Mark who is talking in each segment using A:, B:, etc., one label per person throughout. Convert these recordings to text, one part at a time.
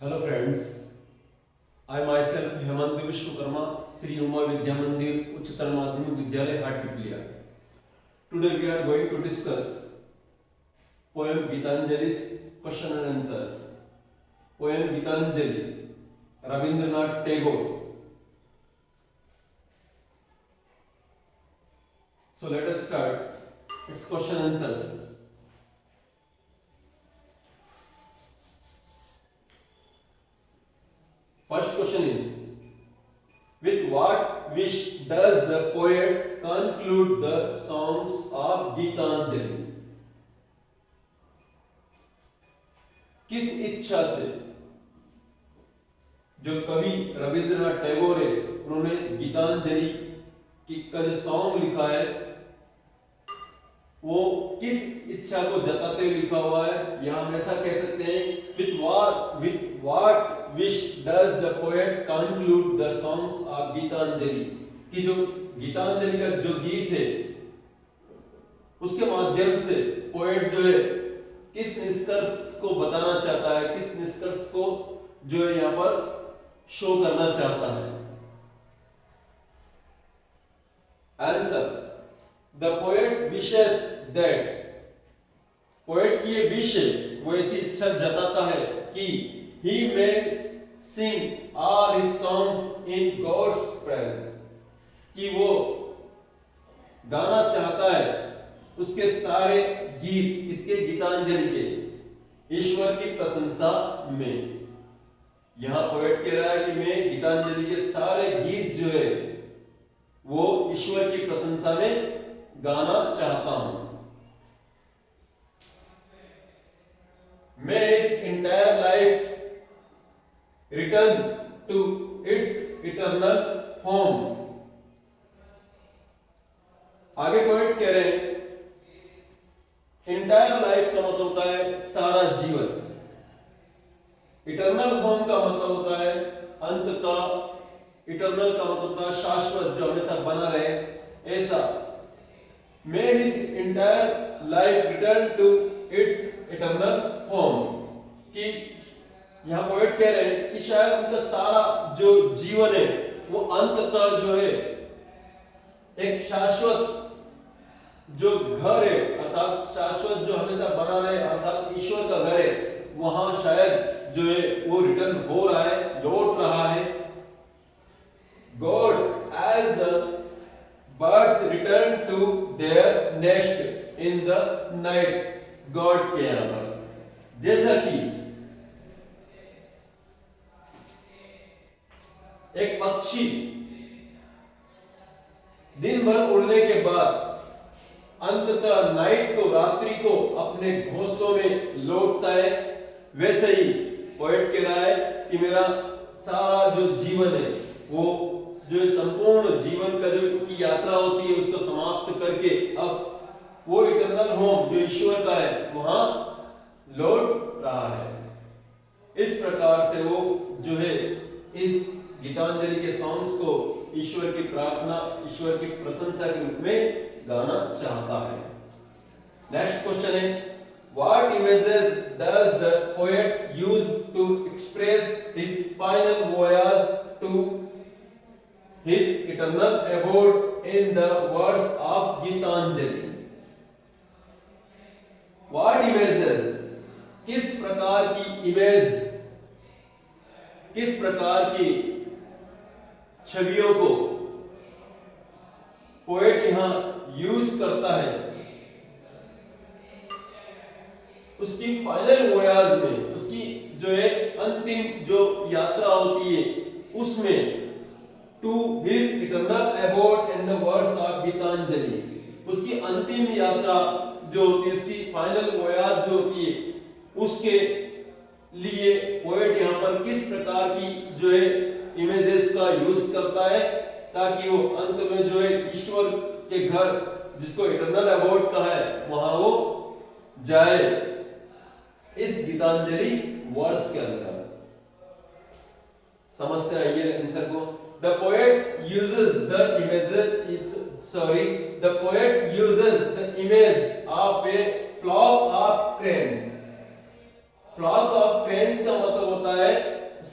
A: Hello friends, I myself Hemant Vishwakarma, Sri Uma Vidya Mandir Uchchatar Madhyamik Vidyalaya Hatpiplia. Today we are going to discuss poem Gitanjali's question and answers. Poem Gitanjali, Rabindranath Tagore. So let us start its question and answers. First question is, with what wish does the poet conclude the songs of Gitanjali? किस इच्छा से जो कवि रविंद्रनाथ टैगोर है उन्होंने गीतांजलि का जो song लिखा है वो किस इच्छा को जताते हुए लिखा हुआ है, या हम ऐसा कह सकते हैं with what wish does the poet conclude the songs of Geetanjali, कि जो गीतांजलि का जो गीत है उसके माध्यम से पोएट जो है किस निष्कर्ष को बताना चाहता है, किस निष्कर्ष को जो है यहाँ पर शो करना चाहता है। Answer, the poet wishes that, poet की ये विश है, वो ऐसी इच्छा जताता है कि he may sing all his songs in God's praise, कि वो गाना चाहता है उसके सारे गीत इसके गीतांजलि के ईश्वर की प्रशंसा में। यहां पोएट कह रहा है कि मैं गीतांजलि के सारे गीत जो है वो ईश्वर की प्रशंसा में गाना चाहता हूं। May his entire life return to its eternal home। आगे पोएट कह रहे हैं एंटायर लाइफ का मतलब होता है सारा जीवन, इटर्नल होम का मतलब होता है अंततः, इटर्नल का मतलब होता है शाश्वत जो हमेशा बना रहे, ऐसा। May his entire life return to its eternal home, कि यहां पोएट कह रहे हैं कि शायद उनका सारा जो जीवन है वो अंततः जो है एक शाश्वत जो घर है, अर्थात शाश्वत जो हमेशा बना रहे, अर्थात ईश्वर का घर है, वहां शायद जो है वो रिटर्न हो रहा है, लौट रहा है। God as the birds return to their nest in the night, God के यहां पर जैसा कि एक पक्षी दिन भर उड़ने के बाद अंततः नाइट को, रात्रि को अपने घोंसलों में लौटता है, वैसे ही पोएट कह रहा है कि मेरा सारा जो जीवन है वो जो संपूर्ण जीवन का जो की यात्रा होती है उसको समाप्त करके अब वो इटर्नल होम जो ईश्वर का है वहां लौट रहा है। इस प्रकार से वो जो है इस गीतांजलि के सॉन्ग्स को ईश्वर की प्रार्थना, ईश्वर की प्रशंसा के रूप में गाना चाहता है। नेक्स्ट क्वेश्चन है, what images does the poet use to express his final voyage to his eternal abode in the words of Gitanjali? What images, किस प्रकार की इमेज, किस प्रकार की छवियों को पोएट यहां यूज करता है उसकी फाइनल वोयाज में, उसकी जो है अंतिम जो यात्रा होती है उसमें, to his eternal abode in the words of Gitanjali, उसकी अंतिम यात्रा जो होती है, उसकी फाइनल वोयाज जो होती है उसके लिए पोएट यहां पर किस प्रकार की जो है इमेजेस का यूज करता है ताकि वो अंत में जो है ईश्वर के घर जिसको इटर्नल अबोर्ड कहा है वहां वो जाए इस गीतांजलि वर्ष के अंदर। समझते हैं ये आंसर को। The poet uses the image of a flock of cranes। Flock of cranes का मतलब होता है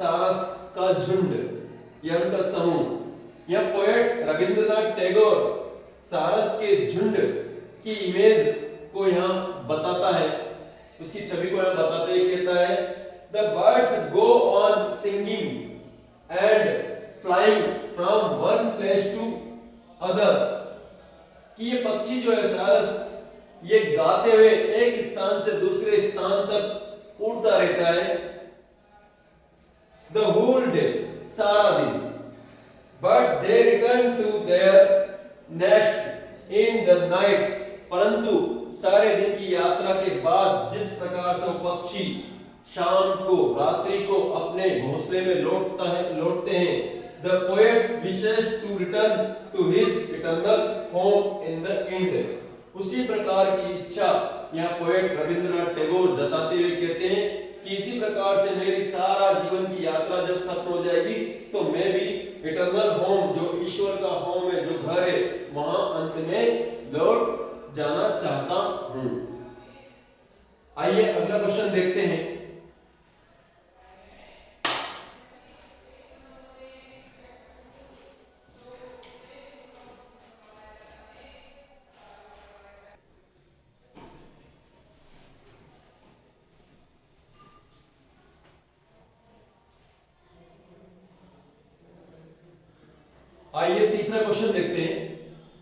A: सारस का झुंड या उनका समूह। यह पोएट रविंद्रनाथ टैगोर सारस के झुंड की इमेज को यहाँ बताता है, उसकी छवि को यहाँ बताते हुए कहता है, the birds go on singing and flying from one place to other, कि ये पक्षी जो है सारस, ये गाते हुए एक स्थान से दूसरे स्थान तक उड़ता रहता है, द होल डे, सारा दिन, but they return to their nest in the night, परंतु सारे दिन की यात्रा के बाद जिस प्रकार से वो पक्षी शाम को, रात्रि को अपने घोंसले में लौटते हैं, the poet wishes to return to his eternal home in the end, उसी प्रकार की इच्छा यहाँ पोएट रविंद्रनाथ टैगोर जताते हुए कहते हैं कि इसी प्रकार से मेरी सारा जीवन की यात्रा जब खत्म हो जाएगी तो मैं भी इटर्नल होम, जो ईश्वर का होम है, जो घर है, वहां अंत में लौट जाना चाहता हूं। आइए अगला क्वेश्चन देखते हैं। आइए तीसरा क्वेश्चन देखते हैं।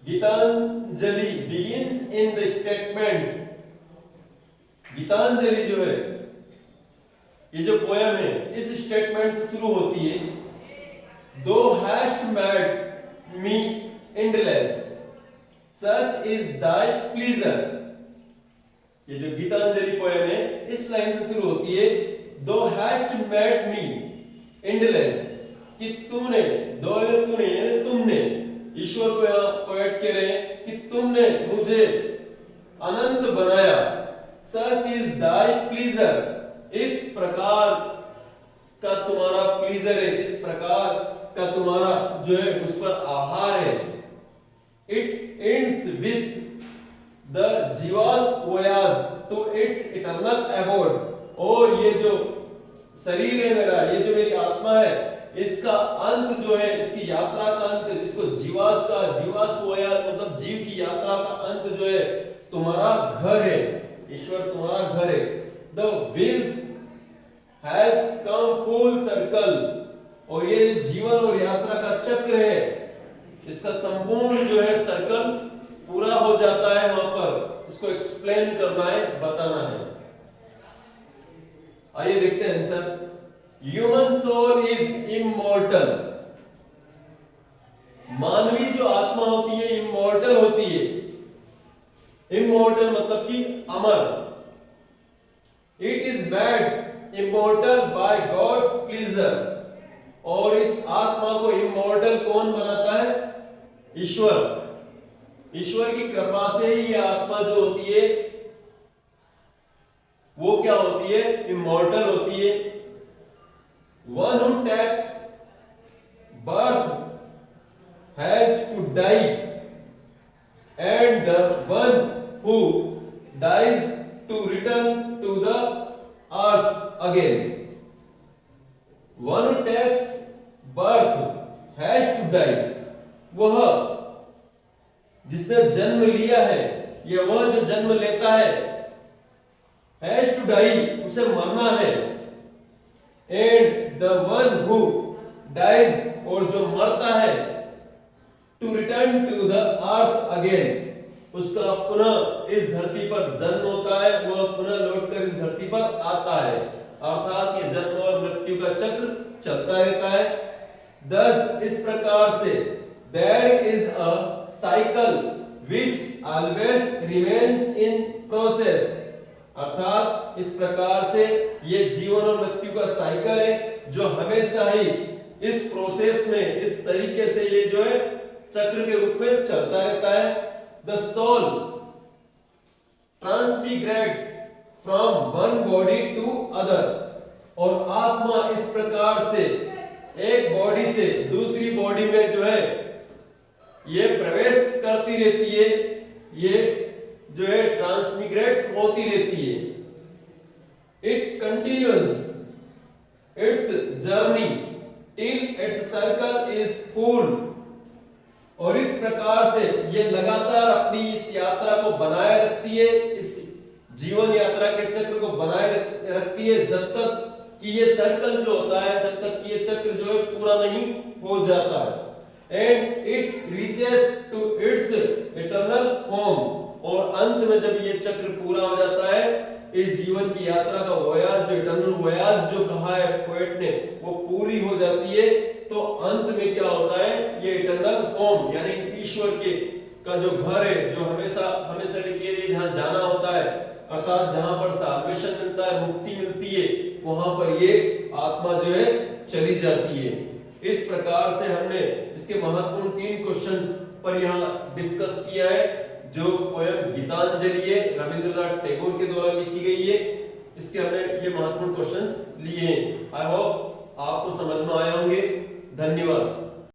A: Geetanjali begins in the statement, Geetanjali जो है, ये जो पोयम है, इस स्टेटमेंट से शुरू होती है, Thou hast made me endless, such is thy pleasure। ये जो गीतांजलि पोयम है, इस लाइन से शुरू होती है, Thou hast made me endless, कि तूने, तूने यानी तुमने, ईश्वर को यहाँ पोएट कह रहे हैं कि तुमने मुझे अनंत बनाया, सच इज दाई प्लीजर, इस प्रकार का तुम्हारा प्लीजर है, इस प्रकार का तुम्हारा जो है उस पर आहार है। It ends with the jiva's voyage to its eternal abode, और ये जो शरीर है मेरा, ये जो मेरी आत्मा है, इसका अंत जो है, इसकी यात्रा का अंत, जिसको जीवास होया मतलब जीव की यात्रा का अंत जो है तुम्हारा घर है, ईश्वर तुम्हारा घर है। The wheels has come full circle, और ये जीवन और यात्रा का चक्र है, इसका संपूर्ण जो है सर्कल पूरा हो जाता है, वहां पर इसको एक्सप्लेन करना है, बताना है। आइए देखते हैं answer. Human soul is immortal, मानवी जो आत्मा होती है इमॉर्टल होती है। इमॉर्टल मतलब कि अमर। It is made immortal by God's pleasure, और इस आत्मा को इमॉर्टल कौन बनाता है? ईश्वर। ईश्वर की कृपा से ही यह आत्मा जो होती है वो क्या होती है? इमॉर्टल होती है। One who takes birth has to die, and the one who dies to return to the earth again. One who takes birth has to die. वह जिसने जन्म लिया है, या वह जो जन्म लेता है, has to die, उसे मरना है। And the one who dies, और जो मरता है, to return to the earth again, उसका पुनः इस धरती पर जन्म होता है, वह पुनः लौटकर इस धरती पर आता है। अर्थात ये जन्म और मृत्यु का चक्र चलता रहता है। Thus, इस प्रकार से there is a cycle which always remains in process, अर्थात इस प्रकार से ये जीवन और मृत्यु का साइकिल है जो हमेशा ही इस प्रोसेस में, इस तरीके से ये जो है चक्र के रूप में चलता रहता है। The soul transmigrates from one body to other, और आत्मा इस प्रकार से एक बॉडी से दूसरी बॉडी में जो है ये प्रवेश करती रहती है, ये जो है ट्रांसमिग्रेट होती रहती है। It continues its journey till its circle is full। और इस प्रकार से ये लगातार अपनी इस यात्रा को बनाए रखती है, इस जीवन यात्रा के चक्र को बनाए रखती है जब तक कि ये सर्कल जो होता है, जब तक कि ये चक्र जो है पूरा नहीं हो जाता है। And it reaches to its eternal home. और अंत में जब ये चक्र पूरा हो जाता है, इस जीवन की यात्रा का वोयाज, जो इटर्नल वोयाज जो कहा है पोएट ने, वो पूरी हो जाती है। तो अंत में क्या होता है, ये इटर्नल होम यानी ईश्वर के का जो घर है, जो हमेशा हमेशा के लिए जहां जाना होता है, अर्थात जहां पर साल्वेशन मिलता है, मुक्ति मिलती है, वहां पर ये आत्मा जो है चली जाती है। इस प्रकार से हमने इसके महत्वपूर्ण 3 क्वेश्चंस पर यहाँ डिस्कस किया है, जो पोएम गीतांजलि है, रविंद्रनाथ टैगोर के द्वारा लिखी गई है। इसके हमने ये महत्वपूर्ण क्वेश्चंस लिए हैं। आई होप आपको समझ में आए होंगे। धन्यवाद।